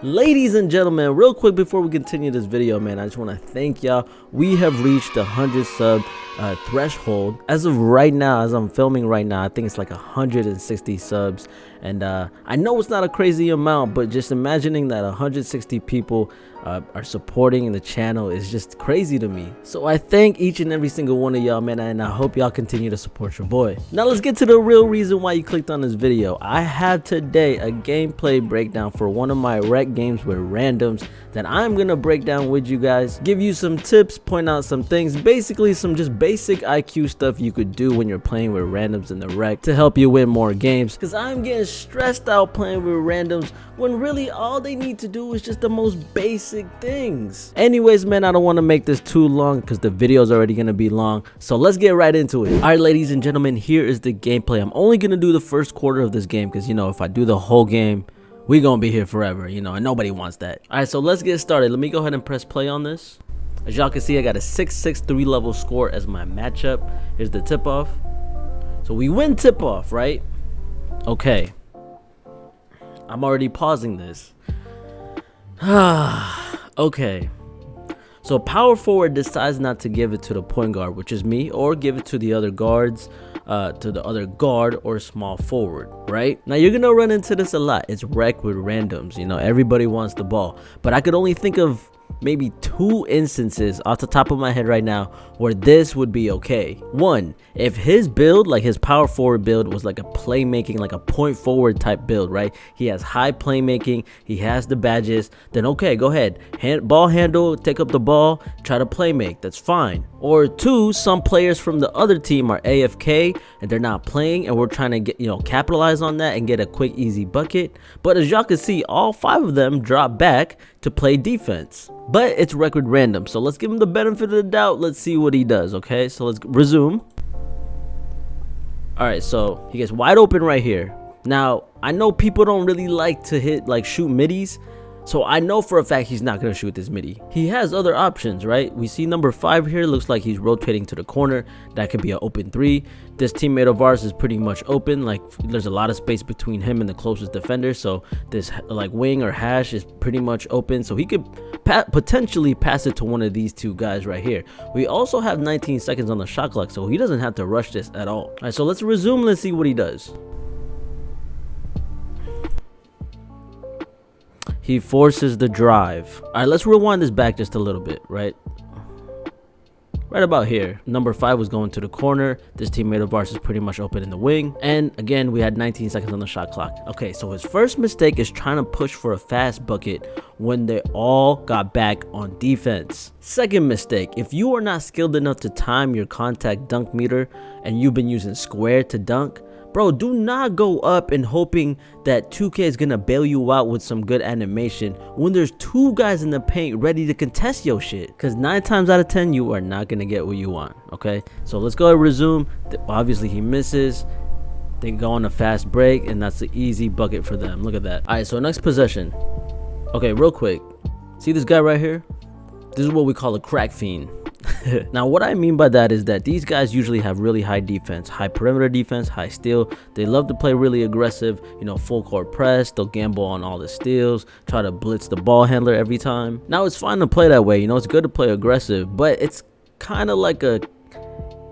Ladies and gentlemen, real quick before we continue this video, man, I just want to thank y'all. We have reached the 100 sub threshold. As of right now, as I'm filming right now, I think it's like 160 subs. And I know it's not a crazy amount, but just imagining that 160 people are supporting the channel is just crazy to me. So I thank each and every single one of y'all, man, and I hope y'all continue to support your boy. Now let's get to the real reason why you clicked on this video. I have today a gameplay breakdown for one of my rec games with randoms that I'm gonna break down with you guys, give you some tips, point out some things, basically some just basic IQ stuff you could do when you're playing with randoms in the rec to help you win more games, because I'm getting stressed out playing with randoms when really all they need to do is just the most basic things. Anyways, man, I don't want to make this too long because the video is already gonna be long, so let's get right into it. All right, ladies and gentlemen, here is the gameplay. I'm only gonna do the first quarter of this game because, you know, if I do the whole game, we gonna be here forever, you know, and nobody wants that. All right, so let's get started. Let me go ahead and press play on this. As y'all can see, I got a 6-6-3 level score as my matchup. Here's the tip off. So we win tip off, right? Okay, I'm already pausing this. Okay, so power forward decides not to give it to the point guard, which is me, or give it to the other guards, to the other guard or small forward, right? Now you're gonna run into this a lot. It's rec with randoms, you know, everybody wants the ball, but I could only think of maybe 2 instances off the top of my head right now where this would be okay. One, if his build, like his power forward build, was like a playmaking, like a point forward type build, right? He has high playmaking, he has the badges, then okay, go ahead, ball handle, take up the ball, try to play make, that's fine. Or 2, some players from the other team are AFK and they're not playing, and we're trying to get, you know, capitalize on that and get a quick easy bucket. But as y'all can see, all 5 of them drop back to play defense, but it's record random. So let's give him the benefit of the doubt. Let's see what he does. Okay, so let's resume. All right, so he gets wide open right here. Now I know people don't really like to shoot middies, so I know for a fact he's not going to shoot this midi. He has other options, right? We see number 5 here, looks like he's rotating to the corner. That could be an open 3. This teammate of ours is pretty much open, like there's a lot of space between him and the closest defender, so this like wing or hash is pretty much open, so he could potentially pass it to one of these 2 guys right here. We also have 19 seconds on the shot clock, so he doesn't have to rush this at all. All right, so let's resume. Let's see what he does. He forces the drive. All right, let's rewind this back just a little bit, right? Right about here, number 5 was going to the corner. This teammate of ours is pretty much open in the wing. And again, we had 19 seconds on the shot clock. Okay, so his first mistake is trying to push for a fast bucket when they all got back on defense. Second mistake, if you are not skilled enough to time your contact dunk meter and you've been using square to dunk, bro, do not go up and hoping that 2K is gonna bail you out with some good animation when there's 2 guys in the paint ready to contest your shit, because 9 times out of 10 you are not gonna get what you want. Okay, so let's go and resume. Obviously he misses. They go on a fast break, and that's the easy bucket for them. Look at that. All right, so next possession. Okay, real quick, see this guy right here? This is what we call a crack fiend. Now what I mean by that is that these guys usually have really high defense, high perimeter defense, high steal. They love to play really aggressive, you know, full court press. They'll gamble on all the steals, try to blitz the ball handler every time. Now it's fine to play that way, you know, it's good to play aggressive, but it's kind of like a,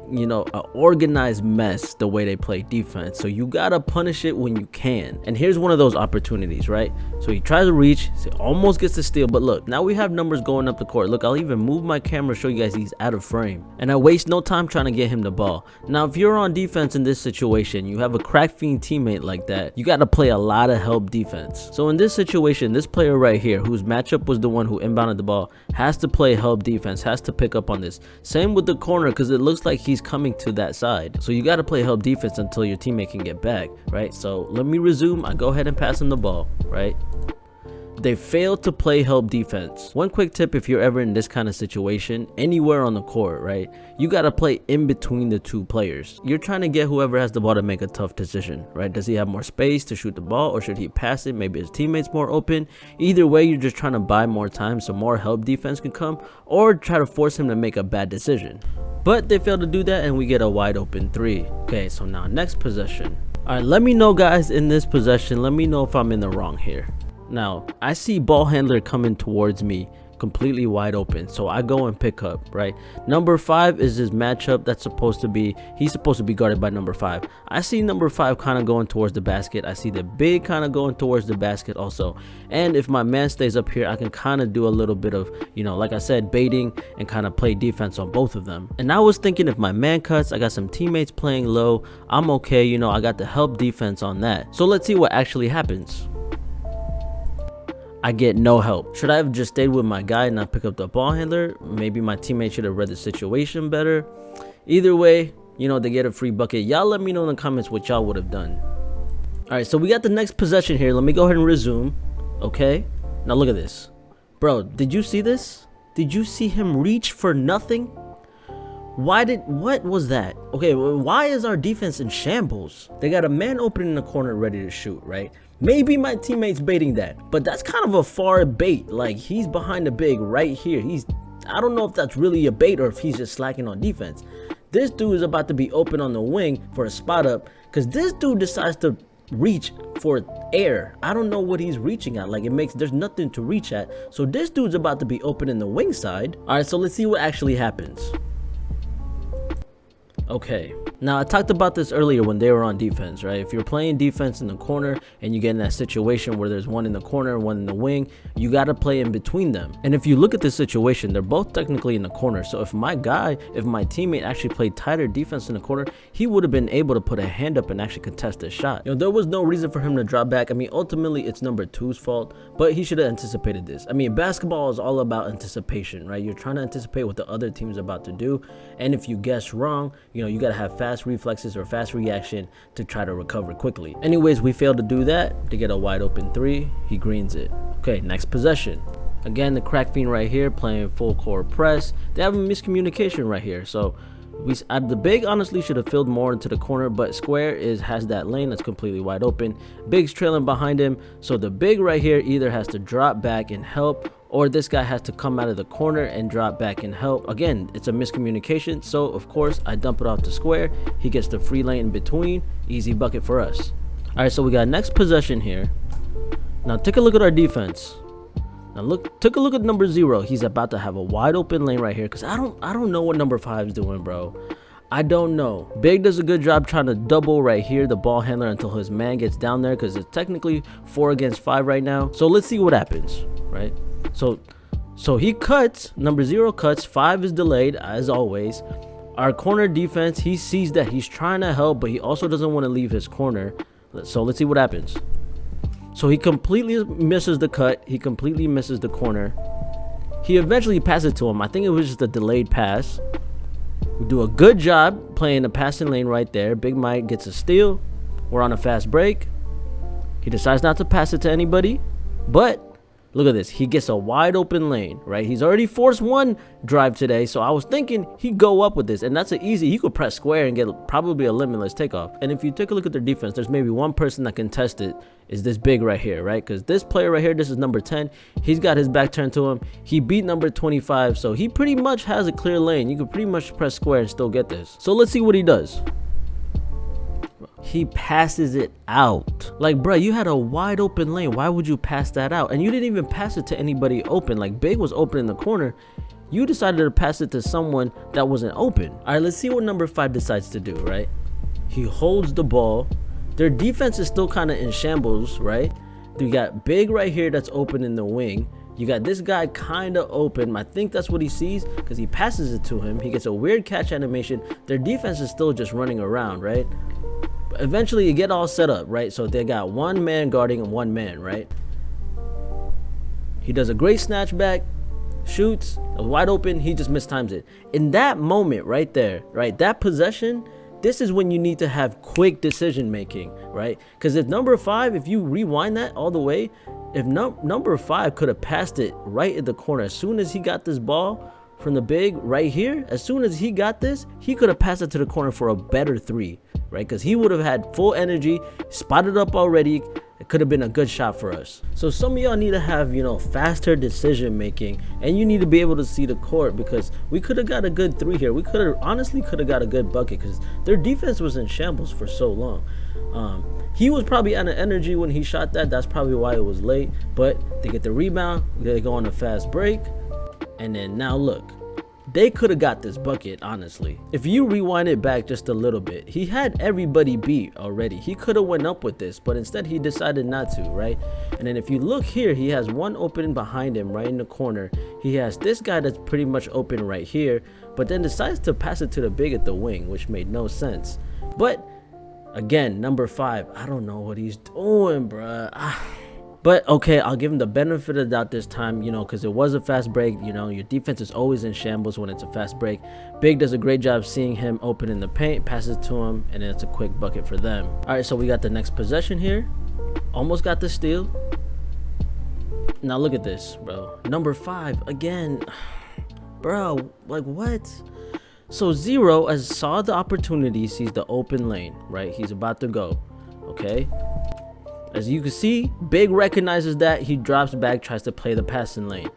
you know, an organized mess the way they play defense. So you gotta punish it when you can, and here's one of those opportunities, right? So he tries to reach, so almost gets the steal, but look, now we have numbers going up the court. Look, I'll even move my camera to show you guys he's out of frame, and I waste no time trying to get him the ball. Now if you're on defense in this situation, you have a crack fiend teammate like that, you got to play a lot of help defense. So in this situation, this player right here, whose matchup was the one who inbounded the ball, has to play help defense, has to pick up on this. Same with the corner, because it looks like he's coming to that side, so you got to play help defense until your teammate can get back, right? So let me resume. I go ahead and pass him the ball, right? They failed to play help defense. One quick tip, if you're ever in this kind of situation anywhere on the court, right, you got to play in between the 2 players. You're trying to get whoever has the ball to make a tough decision, right? Does he have more space to shoot the ball, or should he pass it? Maybe his teammate's more open. Either way, you're just trying to buy more time so more help defense can come, or try to force him to make a bad decision. But they fail to do that, and we get a wide open 3. Okay, so now next possession. All right, let me know, guys, in this possession, let me know if I'm in the wrong here. Now, I see ball handler coming towards me completely wide open, so I go and pick up, right? Number 5 is his matchup that's supposed to be, he's supposed to be guarded by number 5. I see number 5 kind of going towards the basket. I see the big kind of going towards the basket also. And if my man stays up here, I can kind of do a little bit of, you know, like I said, baiting and kind of play defense on both of them. And I was thinking, if my man cuts, I got some teammates playing low, I'm okay, you know, I got the help defense on that. So let's see what actually happens. I get no help. Should I have just stayed with my guy and not pick up the ball handler? Maybe my teammate should have read the situation better. Either way, you know, they get a free bucket. Y'all let me know in the comments what y'all would have done. All right, so we got the next possession here. Let me go ahead and resume. Okay, now look at this. Bro, did you see this? Did you see him reach for nothing? What was that? Okay, why is our defense in shambles? They got a man open in the corner ready to shoot, right? Maybe my teammate's baiting that, but that's kind of a far bait. Like, he's behind the big right here. I don't know if that's really a bait or if he's just slacking on defense. This dude is about to be open on the wing for a spot up, because this dude decides to reach for air. I don't know what he's reaching at. Like, there's nothing to reach at. So this dude's about to be open in the wing side. All right, so let's see what actually happens. Okay, now I talked about this earlier when they were on defense, right? If you're playing defense in the corner and you get in that situation where there's one in the corner and one in the wing, you got to play in between them. And if you look at this situation, they're both technically in the corner. So if my teammate actually played tighter defense in the corner, he would have been able to put a hand up and actually contest the shot. You know, there was no reason for him to drop back. I mean, ultimately it's number 2's fault, but he should have anticipated this. I mean, basketball is all about anticipation, right? You're trying to anticipate what the other team's about to do. And if you guess wrong, you know, you got to have fast reflexes or fast reaction to try to recover quickly. Anyways, we failed to do that to get a wide open 3. He greens it. Okay, next possession. Again, the crack fiend right here playing full court press. They have a miscommunication right here. So the big honestly should have filled more into the corner, but square has that lane that's completely wide open. Big's trailing behind him, so the big right here either has to drop back and help, or this guy has to come out of the corner and drop back and help. Again, it's a miscommunication, so of course I dump it off to square. He gets the free lane in between. Easy bucket for us. All right, so we got next possession here. Now take a look at our defense. Now take a look at number 0. He's about to have a wide open lane right here, because I don't know what number 5's doing, bro. I don't know. Big does a good job trying to double right here the ball handler until his man gets down there, because it's technically 4 against 5 right now. So let's see what happens, right? So he cuts, number 0 cuts, 5 is delayed as always. Our corner defense, he sees that he's trying to help, but he also doesn't want to leave his corner. So let's see what happens. So he completely misses the cut. He completely misses the corner. He eventually passes it to him. I think it was just a delayed pass. We do a good job playing the passing lane right there. Big Mike gets a steal. We're on a fast break. He decides not to pass it to anybody, but look at this. He gets a wide open lane, right? He's already forced one drive today, so I was thinking he'd go up with this, and that's an easy. He could press square and get probably a limitless takeoff. And if you take a look at their defense, there's maybe one person that can test it. Is this big right here, right? Because this player right here, this is number 10. He's got his back turned to him. He beat number 25, so he pretty much has a clear lane. You could pretty much press square and still get this. So let's see what he does. He passes it out. Like, bro, you had a wide open lane. Why would you pass that out? And you didn't even pass it to anybody open. Like, Big was open in the corner. You decided to pass it to someone that wasn't open. All right, let's see what number 5 decides to do, right? He holds the ball. Their defense is still kind of in shambles, right? You got Big right here that's open in the wing. You got this guy kind of open. I think that's what he sees, because he passes it to him. He gets a weird catch animation. Their defense is still just running around, right? Eventually you get all set up, right? So they got one man guarding and one man, right? He does a great snatch back, shoots, wide open. He just mistimes it. In that moment right there, right, that possession, this is when you need to have quick decision making, right? Because if number 5, if you rewind that all the way, if number 5 could have passed it right in the corner as soon as he got this ball from the big right here, as soon as he got this, he could have passed it to the corner for a better 3, right? Because he would have had full energy, spotted up already. It could have been a good shot for us. So some of y'all need to have, you know, faster decision making, and you need to be able to see the court, because we could have got a good 3 here. We honestly could have got a good bucket, because their defense was in shambles for so long. He was probably out of energy when he shot that. That's probably why it was late. But they get the rebound. They go on a fast break. And then now look. They could have got this bucket, honestly. If you rewind it back just a little bit, he had everybody beat already. He could have went up with this, but instead he decided not to, right? And then if you look here, he has one open behind him right in the corner. He has this guy that's pretty much open right here, but then decides to pass it to the big at the wing, which made no sense. But again, number 5, I don't know what he's doing, bruh. But okay, I'll give him the benefit of the doubt this time, you know, because it was a fast break. You know, your defense is always in shambles when it's a fast break. Big does a great job seeing him open in the paint, passes to him, and then it's a quick bucket for them. All right, so we got the next possession here. Almost got the steal. Now look at this, bro. Number 5, again. Bro, like what? So Zero, as saw the opportunity, sees the open lane, right? He's about to go, okay? As you can see, Big recognizes that. He drops back, tries to play the passing lane.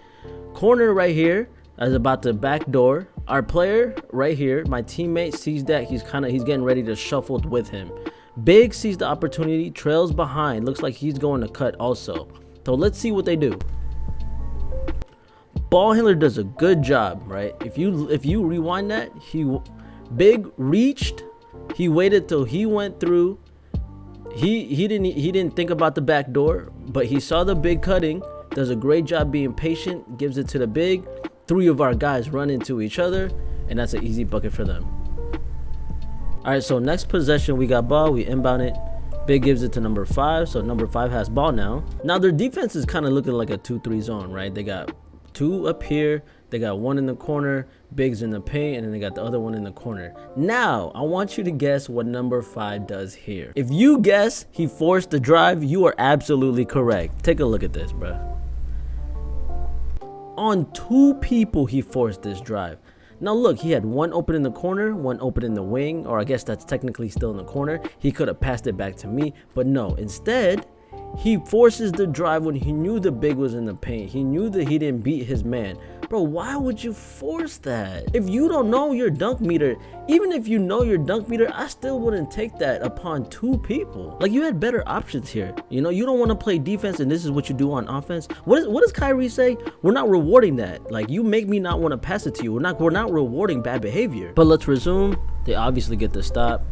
Corner right here is about to backdoor. Our player right here, my teammate, sees that. He's getting ready to shuffle with him. Big sees the opportunity, trails behind. Looks like he's going to cut also. So let's see what they do. Ball handler does a good job, right? If you rewind that, Big reached. He waited till he went through. He didn't think about the back door, but he saw the Big cutting. Does a great job being patient. Gives it to the Big. 3 of our guys run into each other, and that's an easy bucket for them. All right, so next possession, we got ball. We inbound it. Big gives it to number 5, so number 5 has ball now. Now their defense is kind of looking like a 2-3 zone, right? They got 2 up here. They got 1 in the corner, Big's in the paint, and then they got the other one in the corner. Now, I want you to guess what number 5 does here. If you guess he forced the drive, you are absolutely correct. Take a look at this, bro. On 2 people, he forced this drive. Now look, he had 1 open in the corner, 1 open in the wing, or I guess that's technically still in the corner. He could have passed it back to me, but no. Instead, he forces the drive when he knew the Big was in the paint. He knew that he didn't beat his man. Bro, why would you force that? If you don't know your dunk meter, even if you know your dunk meter, I still wouldn't take that upon 2 people. Like, you had better options here. You know, you don't want to play defense and this is what you do on offense. What does Kyrie say? We're not rewarding that. Like, you make me not want to pass it to you. We're not rewarding bad behavior. But let's resume. They obviously get the stop.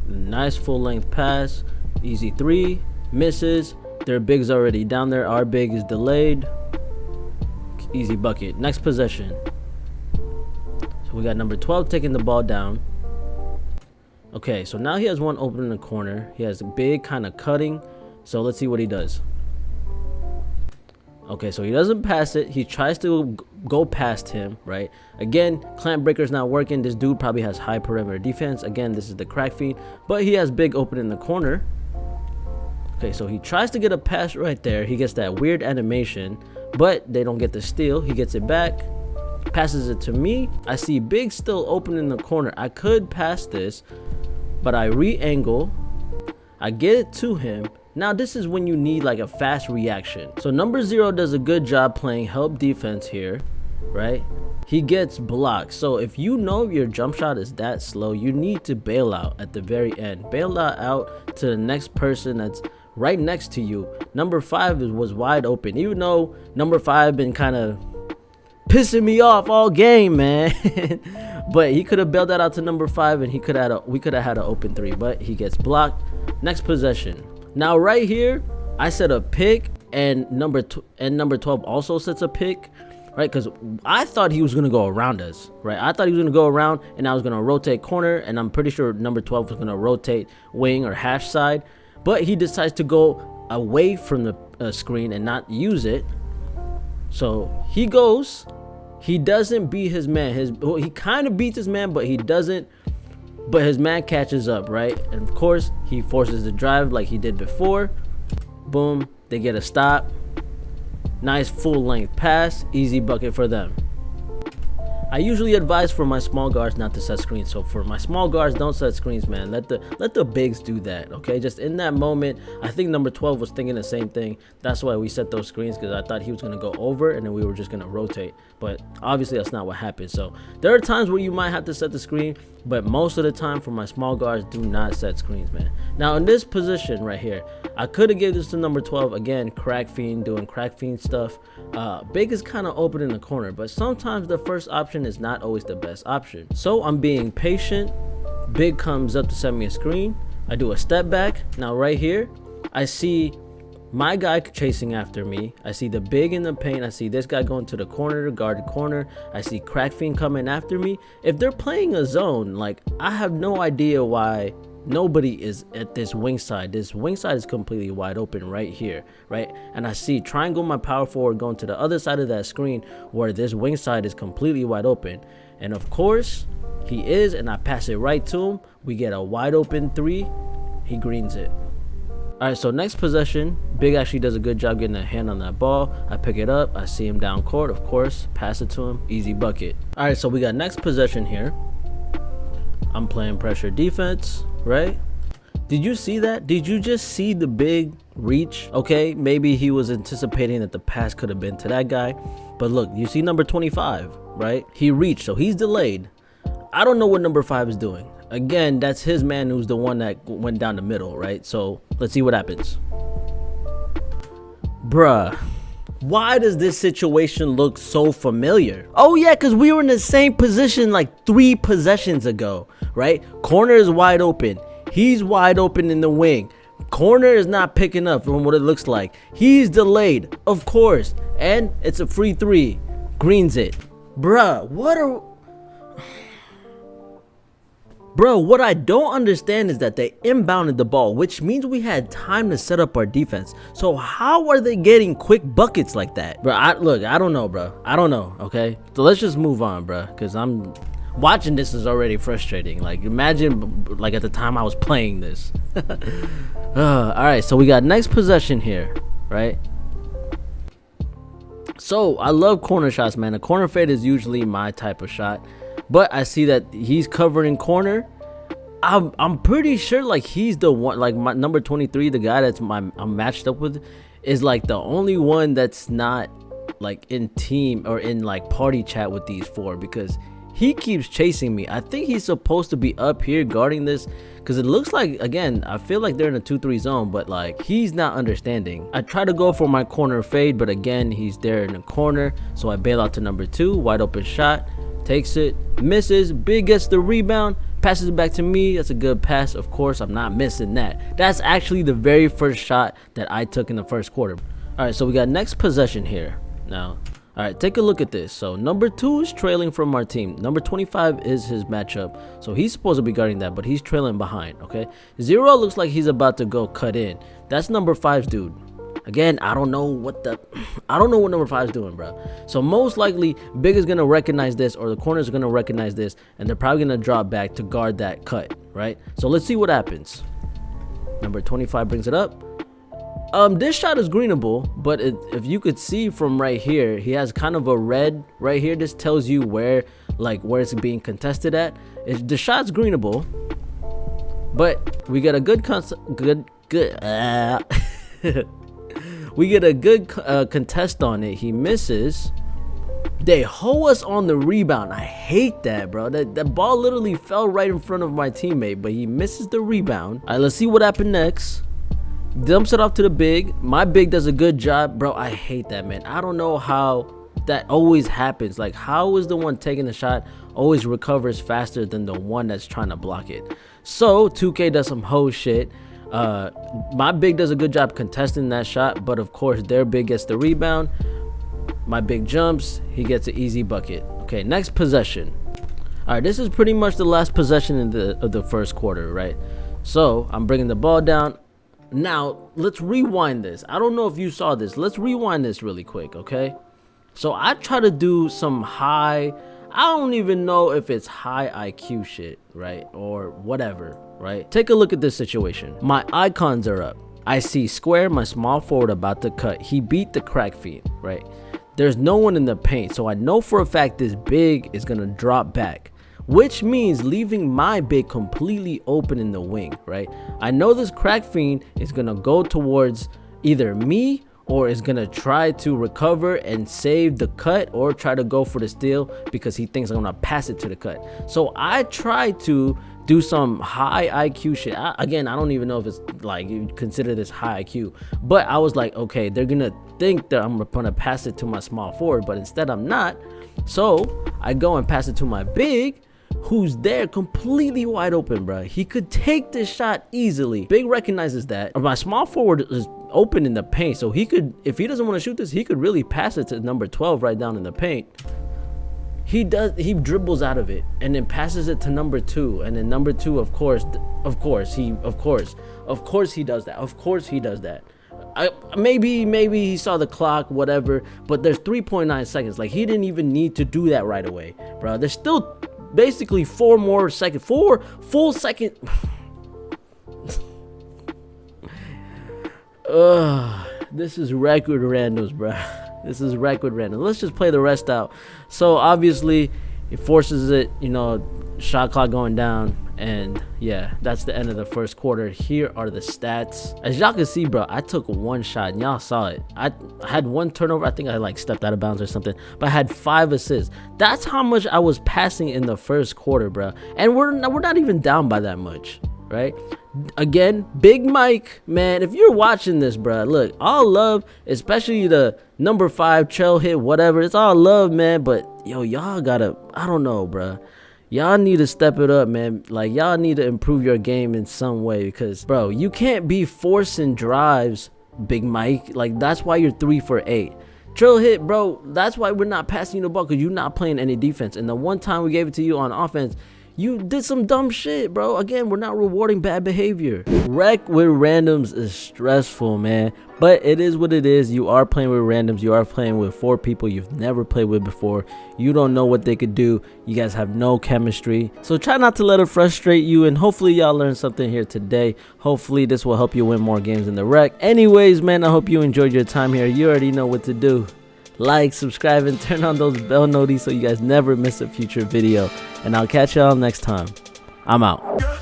Nice full length pass. Easy 3. Misses. Their Big's already down there. Our Big is delayed. Easy bucket. Next possession. So we got number 12 taking the ball down. Okay, so now he has 1 open in the corner. He has a Big kind of cutting. So let's see what he does. Okay, so he doesn't pass it. He tries to go past him, right? Again, clamp breaker's not working. This dude probably has high perimeter defense. Again, this is the crack feed. But he has Big open in the corner. Okay, so he tries to get a pass right there. He gets that weird animation, but they don't get the steal. He gets it back, passes it to me. I see Big still open in the corner. I could pass this, but I re-angle. I get it to him. Now this is when you need like a fast reaction. So number 0 does a good job playing help defense here, right? He gets blocked. So if you know your jump shot is that slow, you need to bail out at the very end. Bail out to the next person that's right next to you. Number 5 was wide open, even though number 5 been kind of pissing me off all game, man. But he could have bailed that out to number 5, and we could have had an open 3, but he gets blocked. Next possession. Now right here, I set a pick, and number 12 also sets a pick, right? Because I thought he was gonna go around us, right? I thought he was gonna go around, and I was gonna rotate corner, and I'm pretty sure number 12 was gonna rotate wing or hash side. But he decides to go away from the screen and not use it. So he goes. He doesn't beat his man. He kind of beats his man, but he doesn't. But his man catches up, right? And of course, he forces the drive like he did before. Boom. They get a stop. Nice full length pass. Easy bucket for them. I usually advise for my small guards not to set screens. So for my small guards, don't set screens, man. Let the bigs do that, okay? Just in that moment, I think number 12 was thinking the same thing. That's why we set those screens, because I thought he was gonna go over and then we were just gonna rotate. But obviously that's not what happened. So there are times where you might have to set the screen, but most of the time for my small guards, do not set screens, man. Now in this position right here, I could have given this to number 12. Again, crack fiend, doing crack fiend stuff. Big is kind of open in the corner, but sometimes the first option is not always the best option. So I'm being patient. Big comes up to set me a screen. I do a step back. Now right here, I see my guy chasing after me. I see the big in the paint. I see this guy going to the corner to guard the corner. I see crack fiend coming after me. If they're playing a zone, like, I have no idea why nobody is at this wing side. This wing side is completely wide open right here, right? And I see triangle my power forward going to the other side of that screen where this wing side is completely wide open. And of course, he is, and I pass it right to him. We get a wide open three. He greens it. All right, so next possession, Big actually does a good job getting a hand on that ball. I pick it up. I see him down court, of course. Pass it to him. Easy bucket. All right, so we got next possession here. I'm playing pressure defense, right? Did you see that? Did you just see the big reach? Okay, maybe he was anticipating that the pass could have been to that guy. But look, you see number 25, right? He reached, so he's delayed. I don't know what number 5 is doing. Again, that's his man who's the one that went down the middle, right? So let's see what happens. Bruh, why does this situation look so familiar? Oh yeah, because we were in the same position like 3 possessions ago, right? Corner is wide open. He's wide open in the wing. Corner is not picking up from what it looks like. He's delayed, of course. And it's a free 3. Greens it. Bruh, what I don't understand is that they inbounded the ball, which means we had time to set up our defense. So how are they getting quick buckets like that? Bro, I don't know, bro. I don't know, okay? So let's just move on, bro, because I'm watching this is already frustrating. Like, imagine, like, at the time I was playing this. All right, so we got next possession here, right? So I love corner shots, man. A corner fade is usually my type of shot. But I see that he's covering corner. I'm pretty sure like he's the one, like my number 23, the guy that's I'm matched up with, is like the only one that's not like in team or in like party chat with these 4, because he keeps chasing me. I think he's supposed to be up here guarding this, because it looks like, again, I feel like they're in a 2-3 zone, but like he's not understanding. I try to go for my corner fade, but again, he's there in the corner. So I bail out to number 2, wide open shot. Takes it, misses. Big gets the rebound, passes it back to me. That's a good pass. Of course, I'm not missing that. That's actually the very first shot that I took in the first quarter. All right, so we got next possession here now. All right, take a look at this. So number 2 is trailing from our team. Number 25 is his matchup. So he's supposed to be guarding that, but he's trailing behind, okay? 0 looks like he's about to go cut in. That's number 5's dude. Again, I don't know what number 5 is doing, bro. So most likely, Big is going to recognize this, or the corners are going to recognize this, and they're probably going to drop back to guard that cut, right? So let's see what happens. Number 25 brings it up. This shot is greenable, but if you could see from right here, he has kind of a red right here. This tells you where it's being contested at. The shot's greenable, but we get a we get a good contest on it. He misses. They hoe us on the rebound. I hate that, bro. That ball literally fell right in front of my teammate, but he misses the rebound. All right, let's see what happened next. Dumps it off to the big. My big does a good job, bro. I hate that, man. I don't know how that always happens. Like, how is the one taking the shot always recovers faster than the one that's trying to block it? So 2K does some hoe shit. My big does a good job contesting that shot, but of course their big gets the rebound. My big jumps, he gets an easy bucket. Okay, next possession. All right, this is pretty much the last possession of the first quarter, right? So I'm bringing the ball down. Now let's rewind this. I don't know if you saw this. Let's rewind this really quick, okay? So I try to do some I don't even know if it's high IQ shit, right? Or whatever, right? Take a look at this situation. My icons are up. I see Square, my small forward, about to cut. He beat the crack fiend, right? there's no one in the paint. So I know for a fact this big is gonna drop back, which means leaving my big completely open in the wing, right? I know this crack fiend is gonna go towards either me or is gonna try to recover and save the cut, or try to go for the steal because he thinks I'm gonna pass it to the cut. So I try to do some high IQ shit. Again, I don't even know if it's like you consider this high IQ, but I was like, okay, they're gonna think that I'm gonna pass it to my small forward, but instead I'm not. So I go and pass it to my big, who's there completely wide open, bro. He could take this shot easily. Big recognizes that my small forward is open in the paint, so he could, if he doesn't want to shoot this, he could really pass it to number 12 right down in the paint. He dribbles out of it and then passes it to number 2, and then number 2, of course he does that. Maybe he saw the clock, whatever, but there's 3.9 seconds. Like, he didn't even need to do that right away, bro. There's still basically 4 full second. This is record randoms, bro. This is record random. Let's just play the rest out. So obviously it forces it, you know, shot clock going down, and yeah, that's the end of the first quarter. Here are the stats. As y'all can see, bro, I took 1 shot and y'all saw it. I had 1 turnover. I think I like stepped out of bounds or something, but I had 5 assists. That's how much I was passing in the first quarter, bro. And we're not even down by that much, right? Again, Big Mike, man, if you're watching this, bro, look, all love, especially the number 5 trail hit, whatever. It's all love, man, but yo, y'all gotta, I don't know, bro. Y'all need to step it up, man. Like, y'all need to improve your game in some way, because, bro, you can't be forcing drives, Big Mike. Like, that's why you're 3 for 8. Trail hit, bro, that's why we're not passing you the ball, because you're not playing any defense. And the one time we gave it to you on offense, you did some dumb shit, bro. Again, we're not rewarding bad behavior. Rec with randoms is stressful, man, but it is what it is. You are playing with randoms. You are playing with 4 people you've never played with before. You don't know what they could do. You guys have no chemistry, so try not to let it frustrate you, and hopefully y'all learned something here today. Hopefully this will help you win more games in the rec. Anyways, man, I hope you enjoyed your time here. You already know what to do. Like, subscribe, and turn on those bell notifications so you guys never miss a future video. And I'll catch y'all next time. I'm out.